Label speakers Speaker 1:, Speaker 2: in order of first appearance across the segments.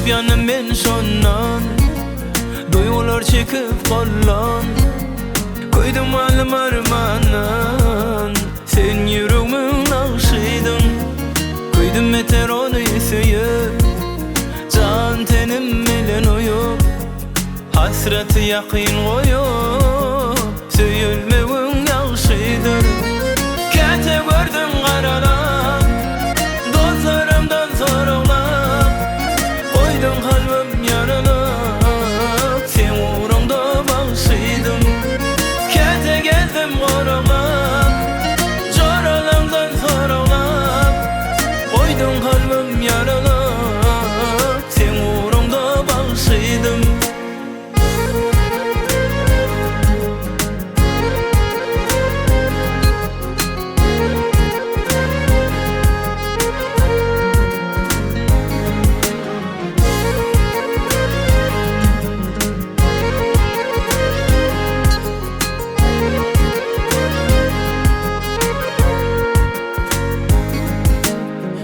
Speaker 1: Düşüp yanım ben şondan, duygular çekip kollan. Koydum alım armanan, sen yüreğimin aşıydın. Koydum yeter onu süyüp, can tenim melen uyup. Hasreti yakın koyup, söyülmeğin yaşıdır. Kete gördüm karalap, dostlarımdan sorulap. Koydum kalbim yaralap, sen uğrunda bağışıydın. Kete gezdim korulap, coralarımdan sorulap. Koydum kalbim yaralap, sen uğrunda bağışıydın.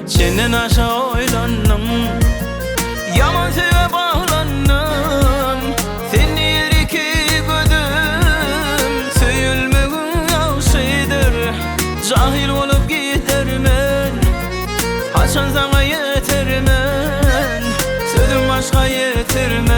Speaker 1: Senden aşağı oylandım, yaman söve bağlandım. Seni yer iki gözüm, söyülmeğin yaşıdır. Cahil olup gidermen, haçan sana yetermen. Sözüm başka yetermen.